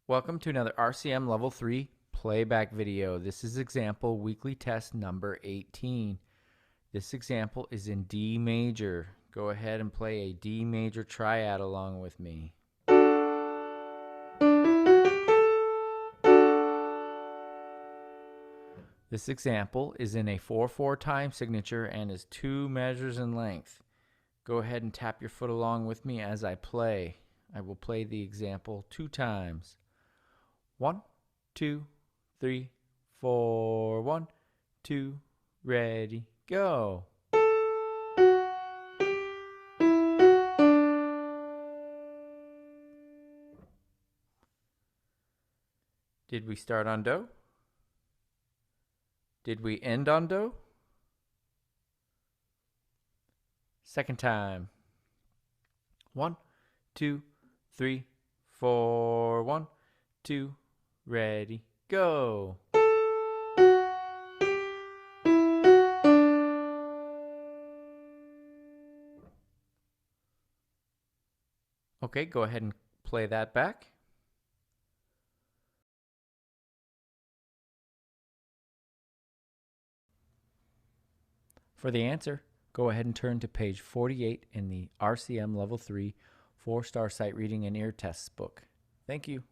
Welcome to another RCM Level 3 playback video. This is example weekly test number 18. This example is in D major. Go ahead and play a D major triad along with me. This example is in a 4/4 time signature and is 2 measures in length. Go ahead and tap your foot along with me as I play. I will play the example 2 times. 1, 2, 3, 4. 1, 2, ready, go. Did we start on Do? Did we end on Do? Second time. 1, 2, 3, 4. 1, 2, ready, go. Okay, go ahead and play that back. For the answer, go ahead and turn to page 48 in the RCM Level 3 4-star sight reading and ear tests book. Thank you.